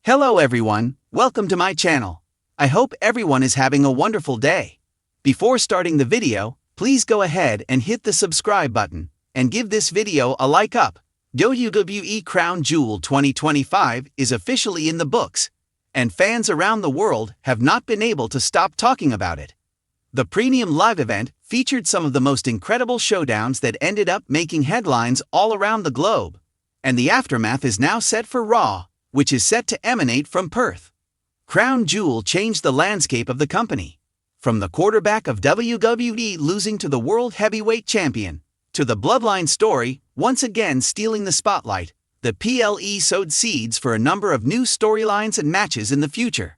Hello everyone, welcome to my channel. I hope everyone is having a wonderful day. Before starting the video, please go ahead and hit the subscribe button, and give this video a like up. WWE Crown Jewel 2025 is officially in the books, and fans around the world have not been able to stop talking about it. The premium live event featured some of the most incredible showdowns that ended up making headlines all around the globe, and the aftermath is now set for Raw, which is set to emanate from Perth. Crown Jewel changed the landscape of the company. From the quarterback of WWE losing to the World Heavyweight Champion, to the Bloodline story once again stealing the spotlight, the PLE sowed seeds for a number of new storylines and matches in the future.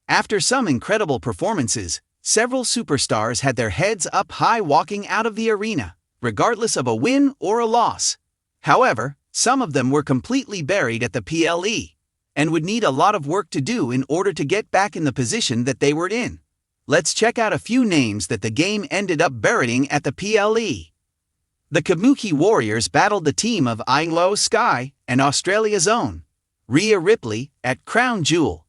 After some incredible performances, several superstars had their heads up high walking out of the arena, regardless of a win or a loss. However, some of them were completely buried at the PLE, and would need a lot of work to do in order to get back in the position that they were in. Let's check out a few names that the game ended up burying at the PLE. The Kabuki Warriors battled the team of Ilo Sky and Australia's own Rhea Ripley at Crown Jewel.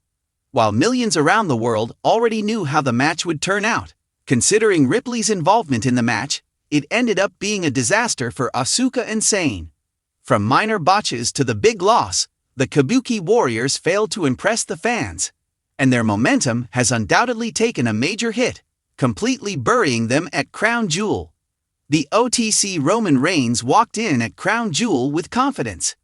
While millions around the world already knew how the match would turn out, considering Ripley's involvement in the match, it ended up being a disaster for Asuka and Sane. From minor botches to the big loss, the Kabuki Warriors failed to impress the fans, and their momentum has undoubtedly taken a major hit, completely burying them at Crown Jewel. The OTC Roman Reigns walked in at Crown Jewel with confidence,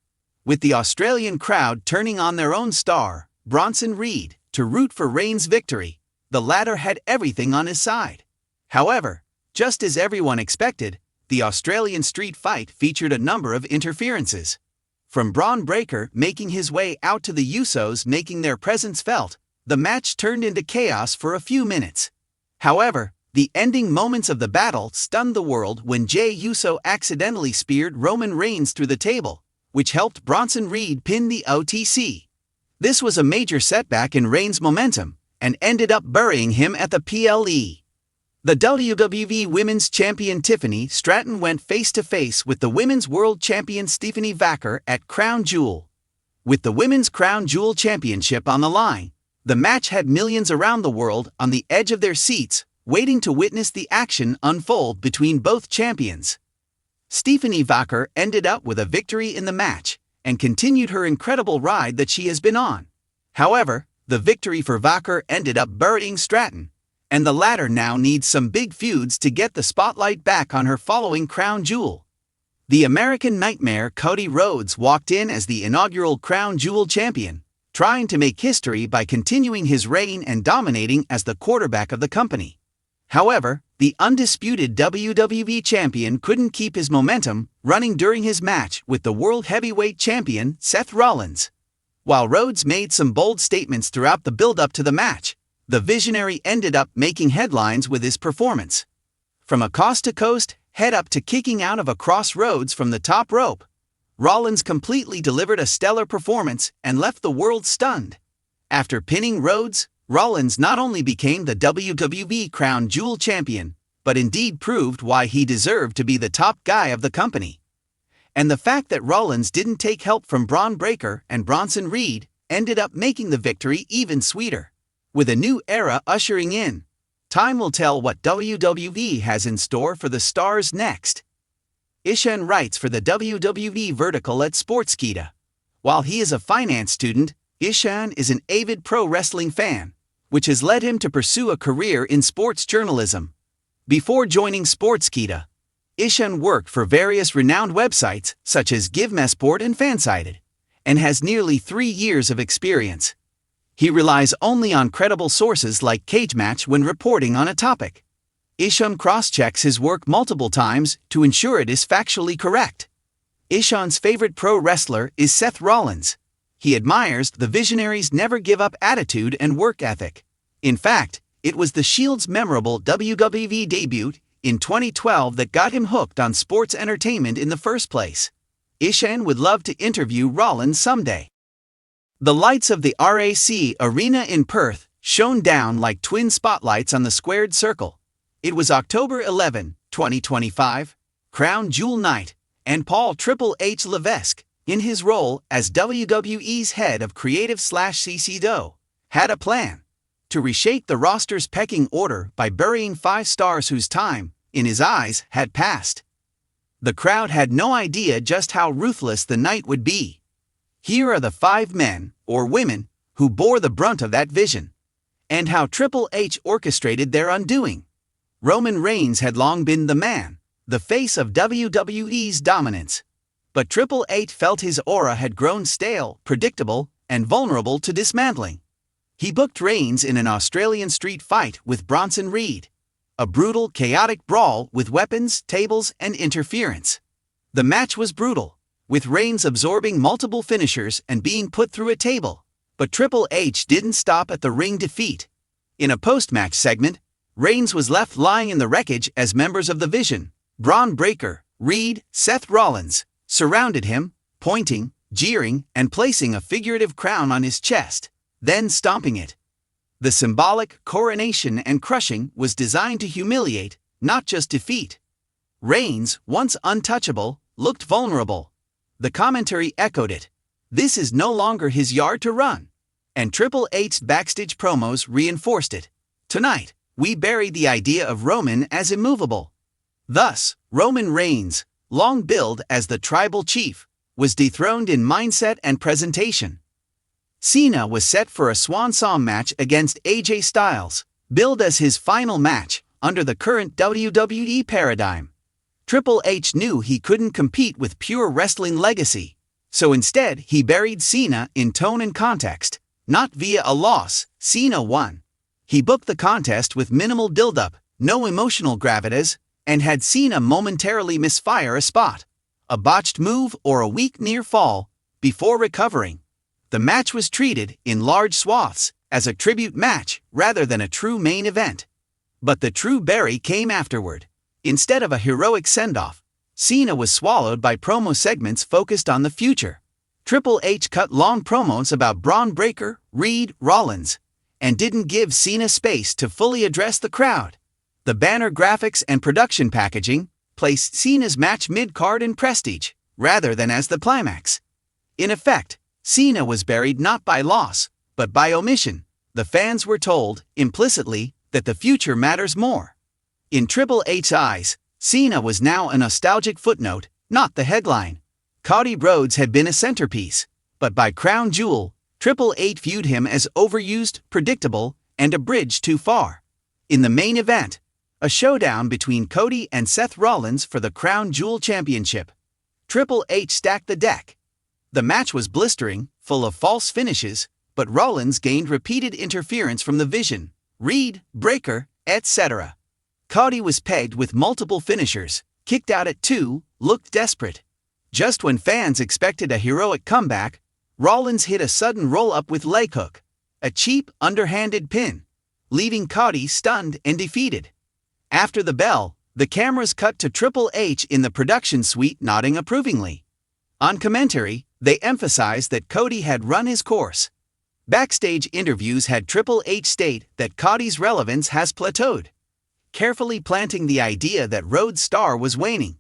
with the Australian crowd turning on their own star, Bronson Reed, to root for Reigns' victory. The latter had everything on his side. However, just as everyone expected, the Australian street fight featured a number of interferences. From Braun Breaker making his way out to the Usos making their presence felt, the match turned into chaos for a few minutes. However, the ending moments of the battle stunned the world when Jey Uso accidentally speared Roman Reigns through the table, which helped Bronson Reed pin the OTC. This was a major setback in Reigns' momentum, and ended up burying him at the PLE. The WWE Women's Champion Tiffany Stratton went face-to-face with the Women's World Champion Stephanie Vaquer at Crown Jewel. With the Women's Crown Jewel Championship on the line, the match had millions around the world on the edge of their seats, waiting to witness the action unfold between both champions. Stephanie Vaquer ended up with a victory in the match, and continued her incredible ride that she has been on. However, the victory for Vaquer ended up burying Stratton, and the latter now needs some big feuds to get the spotlight back on her following Crown Jewel. The American Nightmare Cody Rhodes walked in as the inaugural Crown Jewel champion, trying to make history by continuing his reign and dominating as the quarterback of the company. However, the undisputed WWE champion couldn't keep his momentum running during his match with the World Heavyweight Champion Seth Rollins. While Rhodes made some bold statements throughout the build-up to the match, the visionary ended up making headlines with his performance. From a coast-to-coast head-up to kicking out of a crossroads from the top rope, Rollins completely delivered a stellar performance and left the world stunned. After pinning Rhodes, Rollins not only became the WWE Crown Jewel champion, but indeed proved why he deserved to be the top guy of the company. And the fact that Rollins didn't take help from Braun Breaker and Bronson Reed ended up making the victory even sweeter. With a new era ushering in, time will tell what WWE has in store for the stars next. Ishan writes for the WWE vertical at Sportskeeda. While he is a finance student, Ishan is an avid pro wrestling fan, which has led him to pursue a career in sports journalism. Before joining Sportskeeda, Ishan worked for various renowned websites such as GiveMeSport and Fansided, and has nearly 3 years of experience. He relies only on credible sources like Cage Match when reporting on a topic. Ishan cross-checks his work multiple times to ensure it is factually correct. Ishan's favorite pro wrestler is Seth Rollins. He admires the visionary's never-give-up attitude and work ethic. In fact, it was the Shield's memorable WWE debut in 2012 that got him hooked on sports entertainment in the first place. Ishan would love to interview Rollins someday. The lights of the RAC Arena in Perth shone down like twin spotlights on the squared circle. It was October 11, 2025, Crown Jewel night, and Paul Triple H Levesque, in his role as WWE's head of creative/CCO, had a plan to reshape the roster's pecking order by burying 5 stars whose time, in his eyes, had passed. The crowd had no idea just how ruthless the night would be. Here are the 5 men, or women, who bore the brunt of that vision, and how Triple H orchestrated their undoing. Roman Reigns had long been the man, the face of WWE's dominance. But Triple H felt his aura had grown stale, predictable, and vulnerable to dismantling. He booked Reigns in an Australian street fight with Bronson Reed, a brutal, chaotic brawl with weapons, tables, and interference. The match was brutal, with Reigns absorbing multiple finishers and being put through a table. But Triple H didn't stop at the ring defeat. In a post-match segment, Reigns was left lying in the wreckage as members of the Vision, Braun Breaker, Reed, Seth Rollins, surrounded him, pointing, jeering, and placing a figurative crown on his chest, then stomping it. The symbolic coronation and crushing was designed to humiliate, not just defeat. Reigns, once untouchable, looked vulnerable. The commentary echoed it. This is no longer his yard to run. And Triple H's backstage promos reinforced it. Tonight, we buried the idea of Roman as immovable. Thus, Roman Reigns, long billed as the tribal chief, was dethroned in mindset and presentation. Cena was set for a swan song match against AJ Styles, billed as his final match under the current WWE paradigm. Triple H knew he couldn't compete with pure wrestling legacy, so instead he buried Cena in tone and context. Not via a loss, Cena won. He booked the contest with minimal build-up, no emotional gravitas, and had Cena momentarily misfire a spot, a botched move or a weak near fall, before recovering. The match was treated, in large swaths, as a tribute match rather than a true main event. But the true bury came afterward. Instead of a heroic send-off, Cena was swallowed by promo segments focused on the future. Triple H cut long promos about Braun Breaker, Reed, Rollins, and didn't give Cena space to fully address the crowd. The banner graphics and production packaging placed Cena's match mid-card in prestige, rather than as the climax. In effect, Cena was buried not by loss, but by omission. The fans were told, implicitly, that the future matters more. In Triple H's eyes, Cena was now a nostalgic footnote, not the headline. Cody Rhodes had been a centerpiece, but by crown jewel, Triple H viewed him as overused, predictable, and a bridge too far. In the main event, a showdown between Cody and Seth Rollins for the Crown Jewel Championship, Triple H stacked the deck. The match was blistering, full of false finishes, but Rollins gained repeated interference from the Vision, Reed, Breaker, etc. Cody was pegged with multiple finishers, kicked out at 2, looked desperate. Just when fans expected a heroic comeback, Rollins hit a sudden roll-up with leg hook, a cheap, underhanded pin, leaving Cody stunned and defeated. After the bell, the cameras cut to Triple H in the production suite nodding approvingly. On commentary, they emphasized that Cody had run his course. Backstage interviews had Triple H state that Cody's relevance has plateaued, carefully planting the idea that Rhodes' star was waning.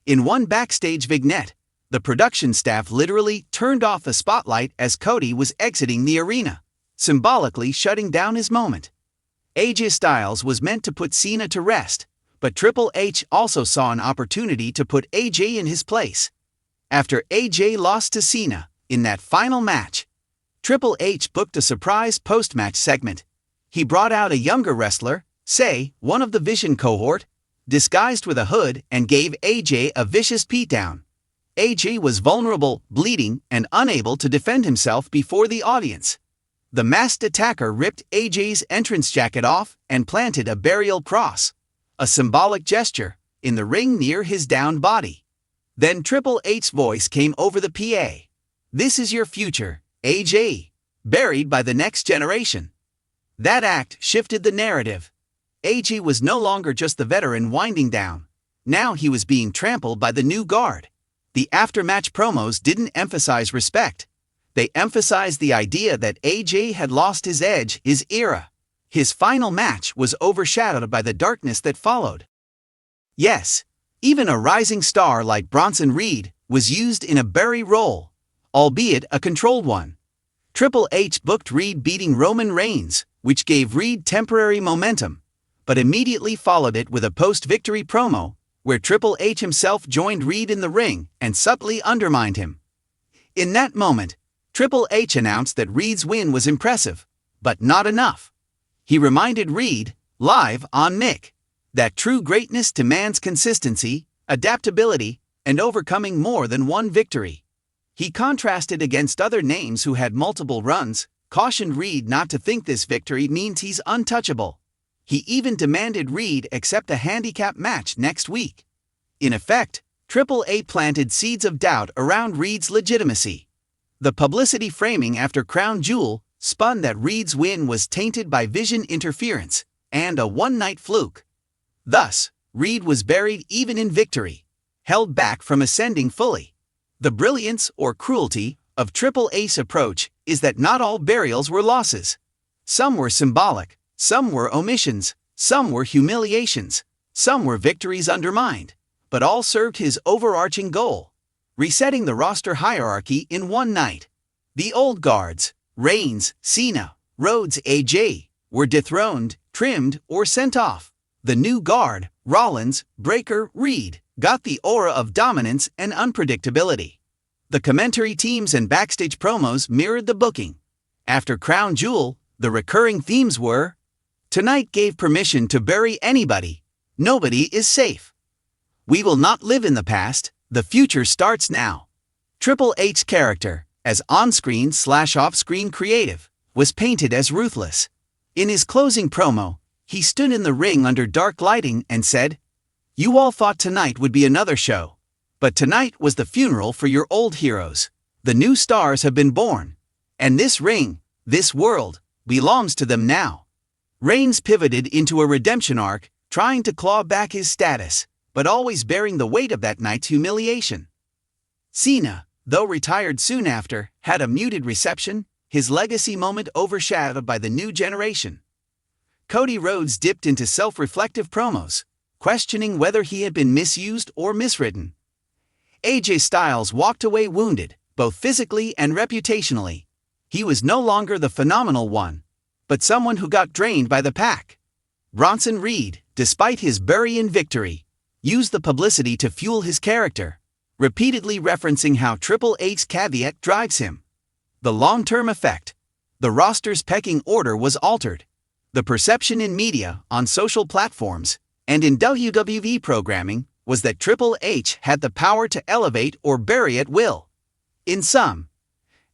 In one backstage vignette, the production staff literally turned off the spotlight as Cody was exiting the arena, symbolically shutting down his moment. AJ Styles was meant to put Cena to rest, but Triple H also saw an opportunity to put AJ in his place. After AJ lost to Cena in that final match, Triple H booked a surprise post-match segment. He brought out a younger wrestler, say, one of the Vision cohort, disguised with a hood, and gave AJ a vicious beatdown. AJ was vulnerable, bleeding, and unable to defend himself before the audience. The masked attacker ripped AJ's entrance jacket off and planted a burial cross, a symbolic gesture, in the ring near his downed body. Then Triple H's voice came over the PA. "This is your future, AJ, buried by the next generation." That act shifted the narrative. AJ was no longer just the veteran winding down. Now he was being trampled by the new guard. The after-match promos didn't emphasize respect. They emphasized the idea that AJ had lost his edge, his era. His final match was overshadowed by the darkness that followed. Yes, even a rising star like Bronson Reed was used in a bury role. albeit a controlled one. Triple H booked Reed beating Roman Reigns, which gave Reed temporary momentum, but immediately followed it with a post-victory promo, where Triple H himself joined Reed in the ring and subtly undermined him. In that moment, Triple H announced that Reed's win was impressive, but not enough. He reminded Reed, live on Mick, that true greatness demands consistency, adaptability, and overcoming more than one victory. He contrasted against other names who had multiple runs, cautioned Reed not to think this victory means he's untouchable. He even demanded Reed accept a handicap match next week. In effect, Triple H planted seeds of doubt around Reed's legitimacy. The publicity framing after Crown Jewel spun that Reed's win was tainted by vision interference and a one-night fluke. Thus, Reed was buried even in victory, held back from ascending fully. The brilliance or cruelty of Triple H's approach is that not all burials were losses. Some were symbolic, some were omissions, some were humiliations, some were victories undermined, but all served his overarching goal: resetting the roster hierarchy in one night. The old guards, Reigns, Cena, Rhodes, AJ, were dethroned, trimmed, or sent off. The new guard, Rollins, Breakker, Reed, got the aura of dominance and unpredictability. The commentary teams and backstage promos mirrored the booking. After Crown Jewel, the recurring themes were, "Tonight gave permission to bury anybody. Nobody is safe. We will not live in the past, the future starts now." Triple H's character, as on-screen/off-screen creative, was painted as ruthless. In his closing promo, he stood in the ring under dark lighting and said, "You all thought tonight would be another show. But tonight was the funeral for your old heroes. The new stars have been born. And this ring, this world, belongs to them now." Reigns pivoted into a redemption arc, trying to claw back his status, but always bearing the weight of that night's humiliation. Cena, though retired soon after, had a muted reception, his legacy moment overshadowed by the new generation. Cody Rhodes dipped into self-reflective promos, questioning whether he had been misused or miswritten. AJ Styles walked away wounded, both physically and reputationally. He was no longer the phenomenal one, but someone who got drained by the pack. Bronson Reed, despite his bury-in victory, used the publicity to fuel his character, repeatedly referencing how Triple H's caveat drives him. The long-term effect: the roster's pecking order was altered. The perception in media, on social platforms, and in WWE programming was that Triple H had the power to elevate or bury at will. In sum,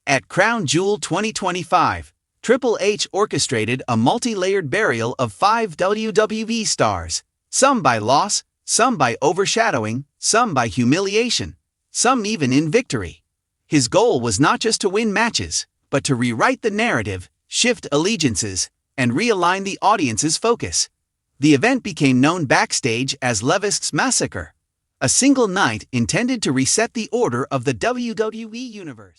at Crown Jewel 2025, Triple H orchestrated a multi-layered burial of 5 WWE stars, some by loss, some by overshadowing, some by humiliation, some even in victory. His goal was not just to win matches, but to rewrite the narrative, shift allegiances, and realign the audience's focus. The event became known backstage as Levisk's Massacre, a single night intended to reset the order of the WWE Universe.